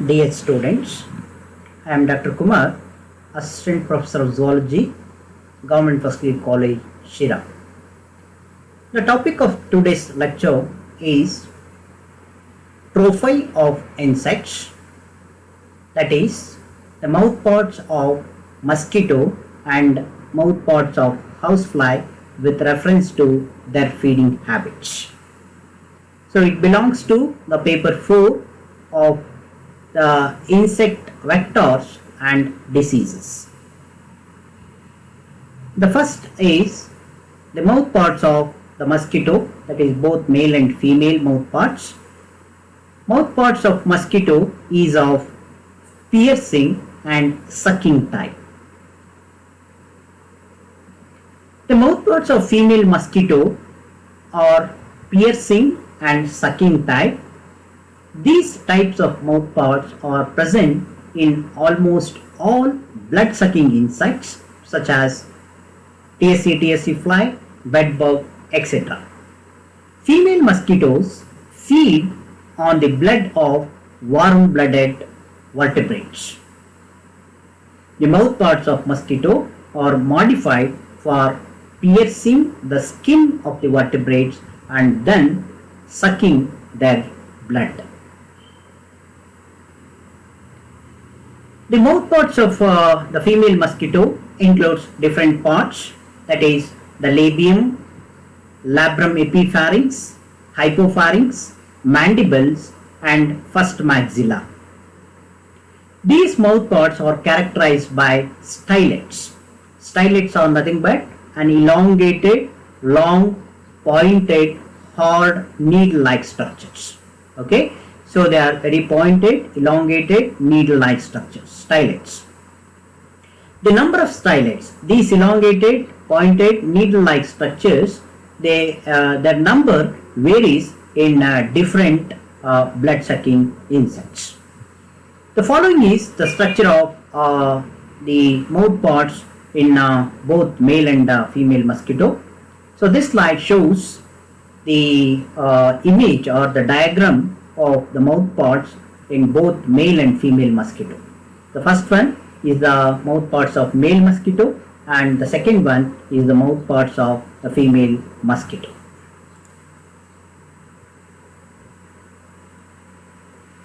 Dear students, I am Dr. Kumar, Assistant Professor of Zoology, Government First Grade College, Shira. The topic of today's lecture is profile of insects, that is, the mouthparts of mosquito and mouthparts of housefly with reference to their feeding habits. So it belongs to the paper 4 of the insect vectors and diseases. The first is the mouthparts of the mosquito, that is both male and female mouthparts. Mouthparts of mosquito is of piercing and sucking type. The mouthparts of female mosquito are piercing and sucking type. These types of mouthparts are present in almost all blood-sucking insects such as TSC fly, bedbug, etc. Female mosquitoes feed on the blood of warm-blooded vertebrates. The mouthparts of mosquito are modified for piercing the skin of the vertebrates and then sucking their blood. The mouthparts of the female mosquito includes different parts, that is the labium, labrum epipharynx, hypopharynx, mandibles and first maxilla. These mouthparts are characterized by stylets. Stylets are nothing but an elongated, long, pointed, hard, needle-like structures. Okay, so they are very pointed, elongated, needle-like structures, stylets. The number of stylets, these elongated, pointed, needle-like structures, their number varies in different blood-sucking insects. The following is the structure of the mouthparts in both male and female mosquito. So this slide shows the image or the diagram of the mouthparts in both male and female mosquito. The first one is the mouthparts of male mosquito and the second one is the mouthparts of the female mosquito.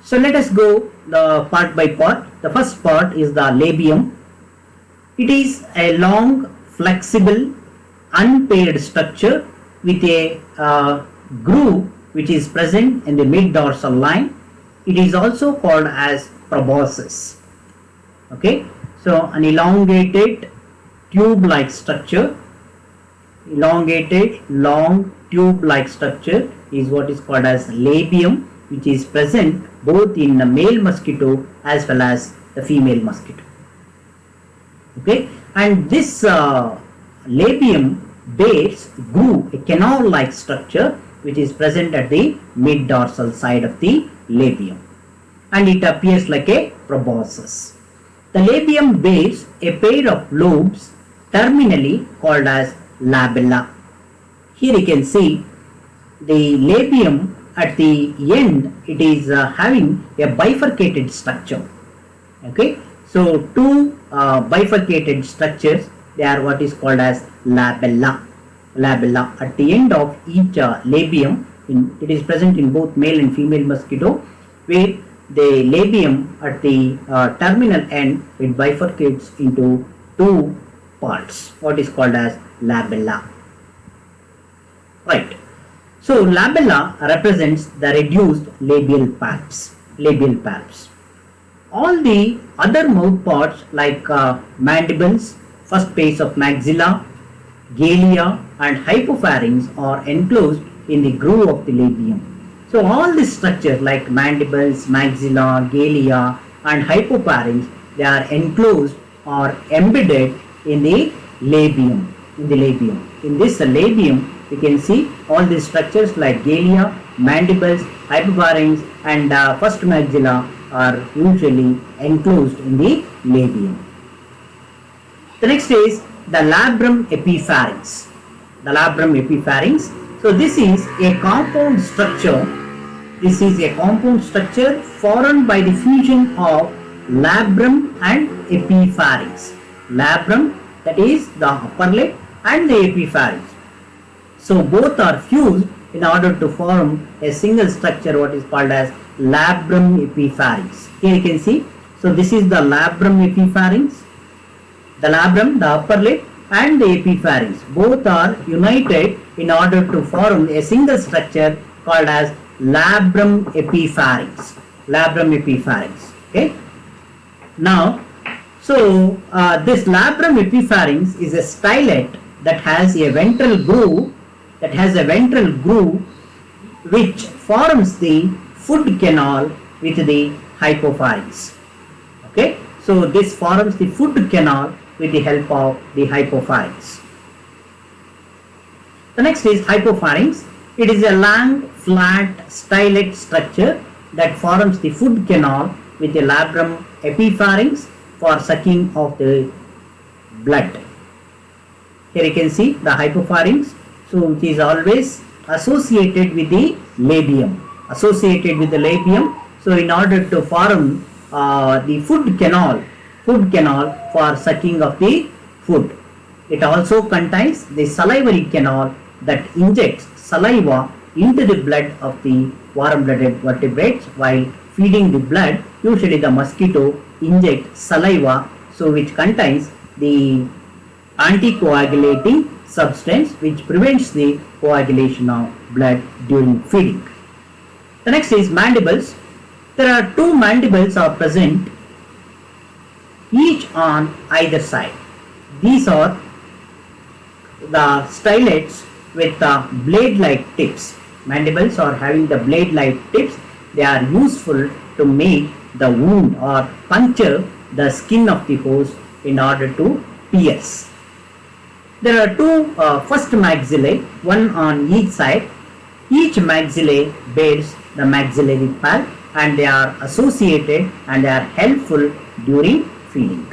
So let us go the part by part. The first part is the labium. It is a long, flexible, unpaired structure with a groove which is present in the mid-dorsal line. It is also called as proboscis. Okay, so an elongated tube-like structure, elongated long tube-like structure is what is called as labium, which is present both in the male mosquito as well as the female mosquito. Okay, and this labium bears groove, a canal-like structure which is present at the mid-dorsal side of the labium, and it appears like a proboscis. The labium bears a pair of lobes terminally called as labella. Here you can see the labium at the end, it is having a bifurcated structure. Okay, so two bifurcated structures, they are what is called as labella. Labella at the end of each labium, it is present in both male and female mosquito, where the labium at the terminal end, it bifurcates into two parts, what is called as labella. Right. So labella represents the reduced labial palps. All the other mouthparts like mandibles, first base of maxilla, galea and hypopharynx are enclosed in the groove of the labium. So all these structures like mandibles, maxilla, galea and hypopharynx, they are enclosed or embedded in the labium. In this labium, you can see all these structures like galea, mandibles, hypopharynx and first maxilla are usually enclosed in the labium. The next is the labrum epipharynx. So this is a compound structure This is a compound structure formed by the fusion of labrum and epipharynx. Labrum, that is the upper lip, and the epipharynx. So both are fused in order to form a single structure, what is called as labrum epipharynx. Here you can see. So this is the labrum epipharynx. The labrum, the upper lip, and the epipharynx both are united in order to form a single structure called as labrum epipharynx. Labrum epipharynx. Okay. Now, so this labrum epipharynx is a stylet that has a ventral groove. Which forms the food canal with the hypopharynx. Okay. So this forms the food canal with the help of the hypopharynx. The next is hypopharynx. It is a long, flat, stylet structure that forms the food canal with the labrum epipharynx for sucking of the blood. Here you can see the hypopharynx. So it is always associated with the labium. So in order to form the food canal for sucking of the food. It also contains the salivary canal that injects saliva into the blood of the warm-blooded vertebrates. While feeding the blood, usually the mosquito injects saliva, so which contains the anticoagulating substance which prevents the coagulation of blood during feeding. The next is mandibles. There are two mandibles are present, each on either side. These are the stylets with the blade-like tips. Mandibles are having the blade-like tips. They are useful to make the wound or puncture the skin of the host in order to pierce. There are two first maxillae, one on each side. Each maxillae bears the maxillary pulp, and they are associated and they are helpful during feeding.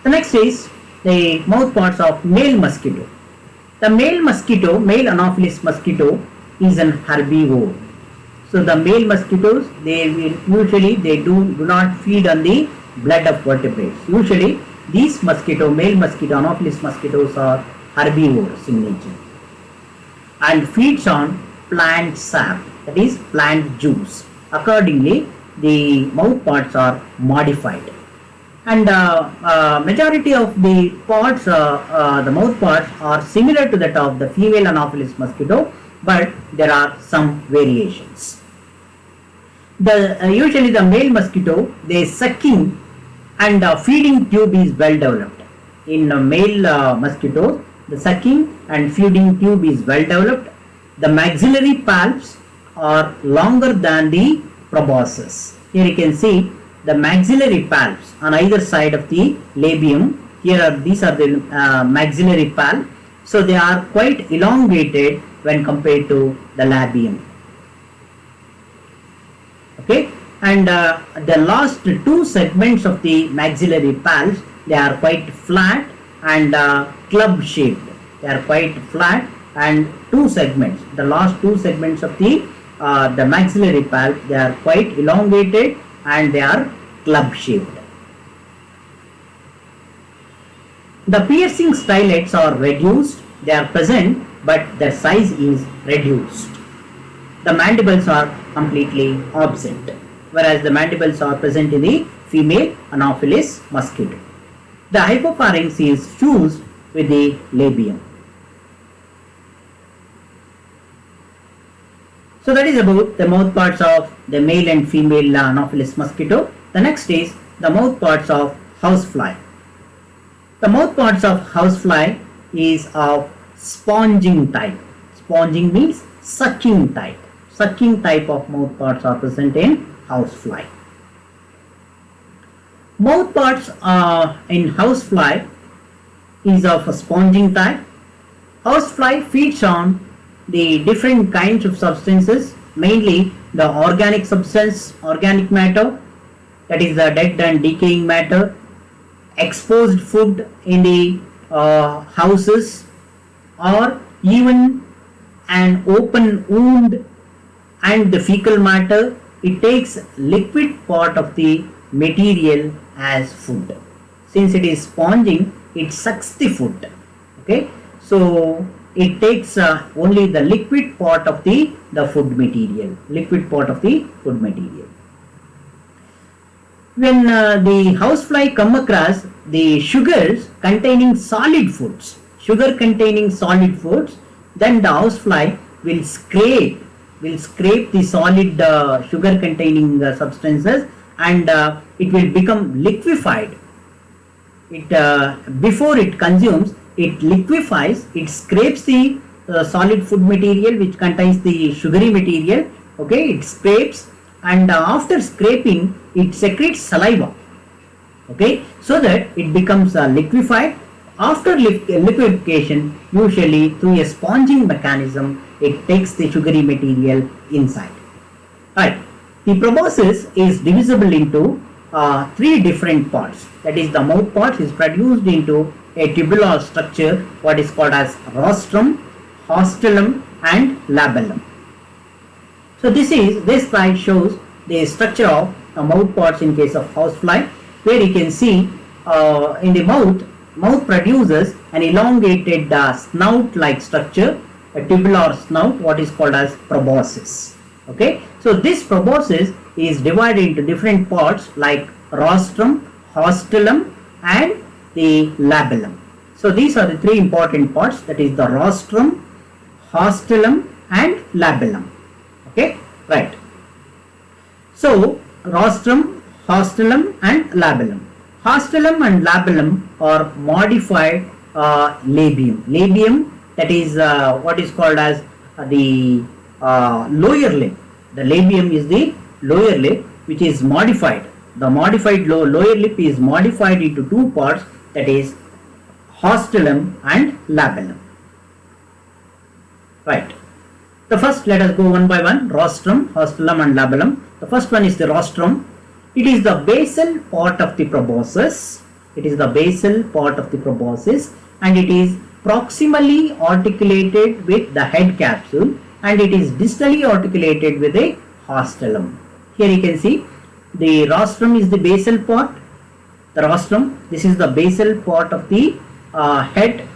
The next is the mouth parts of male mosquito. The male Anopheles mosquito is an herbivore. So the male mosquitoes, they do not feed on the blood of vertebrates. Usually these male mosquito, Anopheles mosquitoes are herbivores in nature and feeds on plant sap, that is plant juice. Accordingly, the mouth parts are modified, and majority of the parts, the mouth parts are similar to that of the female Anopheles mosquito, but there are some variations. Usually the male mosquito, their sucking and feeding tube is well developed. In male mosquitoes, the sucking and feeding tube is well developed. The maxillary palps are longer than the proboscis. Here you can see the maxillary palps on either side of the labium. These are the maxillary palp. So they are quite elongated when compared to the labium. Okay, and the last two segments of the maxillary palps, they are quite flat and club shaped. They are quite flat and two segments. The last two segments of the maxillary palp, they are quite elongated and they are club shaped. The piercing stylets are reduced. They are present, but their size is reduced. The mandibles are completely absent, whereas the mandibles are present in the female Anopheles mosquito. The hypopharynx is fused with the labium. So that is about the mouth parts of the male and female Anopheles mosquito. The next is the mouth parts of housefly. The mouth parts of housefly is of sponging type. Sponging means sucking type. Sucking type of mouth parts are present in housefly. Mouth parts in housefly is of a sponging type. Housefly feeds on the different kinds of substances, mainly the organic substance, organic matter, that is the dead and decaying matter, exposed food in the houses, or even an open wound and the fecal matter, it takes liquid part of the material as food. Since it is sponging, it sucks the food. Okay, so it takes only the liquid part of the food material, When the housefly come across the sugars containing solid foods, then the housefly will scrape the solid sugar containing substances, and it will become liquefied. Before it consumes, it liquefies, it scrapes the solid food material which contains the sugary material. Okay, it scrapes, and after scraping it secretes saliva. Okay, so that it becomes liquefied. After liquefaction, usually through a sponging mechanism, it takes the sugary material inside. Right. The proboscis is divisible into three different parts. That is, the mouth part is produced into a tubular structure, what is called as rostrum, hastellum, and labellum. So this slide shows the structure of the mouth parts in case of housefly, where you can see in the mouth produces an elongated snout-like structure, a tubular snout, what is called as proboscis. Okay, so this proboscis is divided into different parts like rostrum, hastellum, and the labellum. So these are the three important parts, that is the rostrum, hastellum, and labellum. Okay, right. So rostrum, hastellum, and labellum. Hastellum and labellum are modified labium. Labium, that is what is called as the lower lip. The labium is the lower lip, which is modified. The modified lower lip is modified into two parts, that is hastellum and labellum. Right. The first, let us go one by one. Rostrum, hastellum, and labellum. The first one is the rostrum. It is the basal part of the proboscis. And it is proximally articulated with the head capsule, and it is distally articulated with a hastellum. Here you can see the rostrum is the basal part. The rostrum, this is the basal part of the head.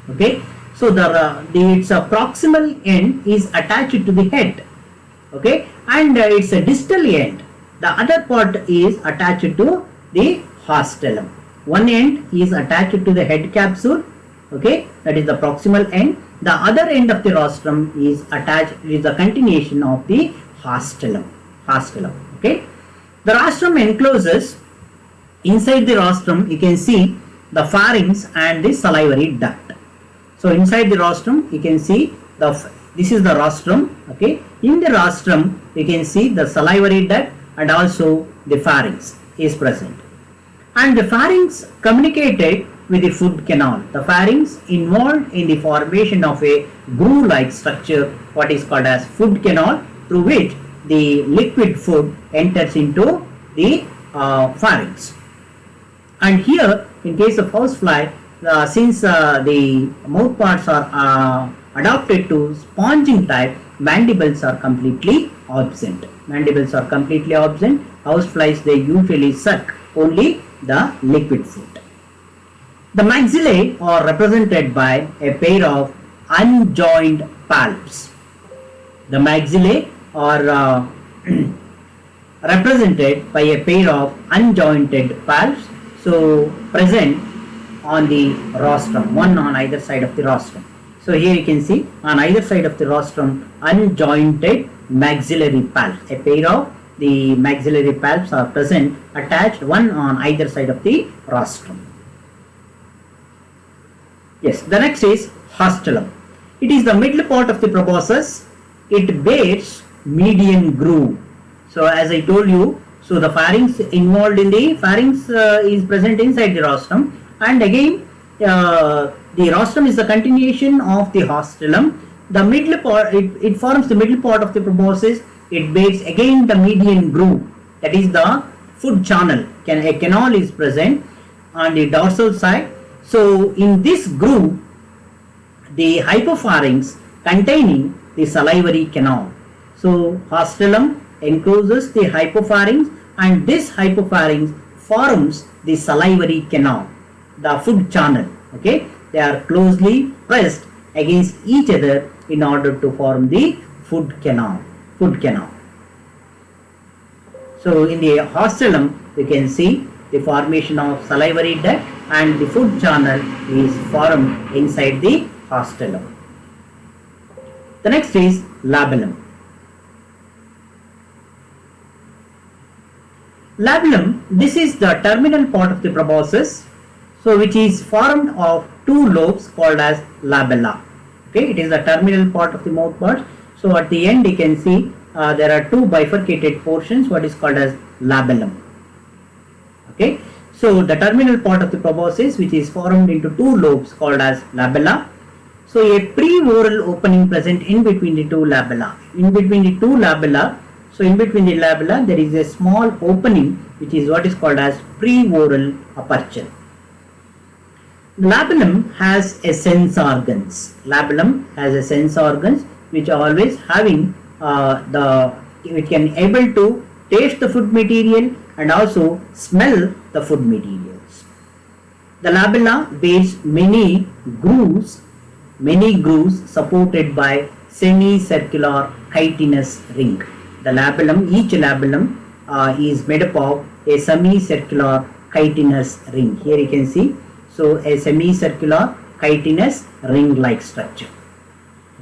Okay, so its proximal end is attached to the head. Okay, and its distal end, the other part is attached to the hastellum. One end is attached to the head capsule. Okay, that is the proximal end. The other end of the rostrum is attached, is a continuation of the hastellum. Okay, the rostrum encloses, inside the rostrum you can see the pharynx and the salivary duct. So inside the rostrum you can see this is the rostrum. Okay, in the rostrum you can see the salivary duct and also the pharynx is present, and the pharynx communicated with the food canal. The pharynx involved in the formation of a groove-like structure, what is called as food canal, through which the liquid food enters into the pharynx. And here in case of housefly, since the mouth parts are adapted to sponging type, mandibles are completely absent. Houseflies, they usually suck only the liquid food. The maxillae are represented by a pair of unjoined palps. The maxillae are represented by a pair of unjointed palps, so present on the rostrum, one on either side of the rostrum. So here you can see on either side of the rostrum unjointed maxillary palps. A pair of the maxillary palps are present, attached one on either side of the rostrum. Yes, the next is hastellum. It is the middle part of the proboscis. It bears median groove. So as I told you, so the pharynx involved in the pharynx is present inside the rostrum, and again the rostrum is the continuation of the hastellum. The middle part, it forms the middle part of the proboscis. It bears again the median groove, that is the food channel. A canal is present on the dorsal side. So in this groove, the hypopharynx containing the salivary canal. So hastellum encloses the hypopharynx, and this hypopharynx forms the salivary canal, the food channel. Okay, they are closely pressed against each other in order to form the food canal. So in the hastellum, you can see the formation of salivary duct, and the food channel is formed inside the hastellum. The next is labellum. Labellum, this is the terminal part of the proboscis, so which is formed of two lobes called as labella. Okay, it is the terminal part of the mouth part. So at the end you can see there are two bifurcated portions, what is called as labellum. Okay, so the terminal part of the proboscis, which is formed into two lobes called as labella. So a pre-oral opening present in between the two labella. In between the labella there is a small opening, which is what is called as pre-oral aperture. Labellum has a sense organs. Which are always having which can able to taste the food material and also smell the food materials. The labella bears many grooves supported by semicircular chitinous ring. The labellum, each labellum is made up of a semicircular chitinous ring. Here you can see, so a semicircular chitinous ring like structure.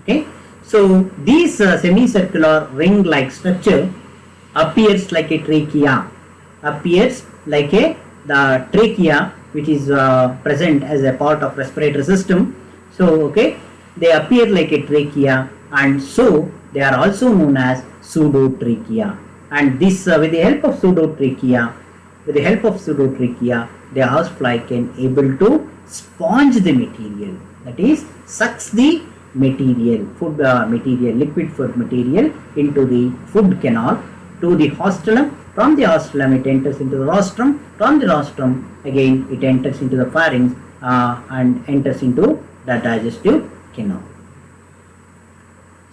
Okay, so this semicircular ring like structure appears like a trachea, the trachea, which is present as a part of respiratory system. So okay, they appear like a trachea, and so they are also known as pseudotrachea. And this with the help of pseudotrachea, the housefly can able to sponge the material, that is sucks the material, liquid food material into the food canal to the hastellum. From the hastellum it enters into the rostrum. From the rostrum again it enters into the pharynx and enters into the digestive canal.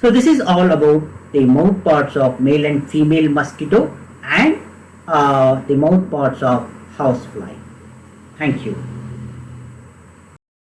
So this is all about the mouth parts of male and female mosquito and the mouth parts of housefly. Thank you.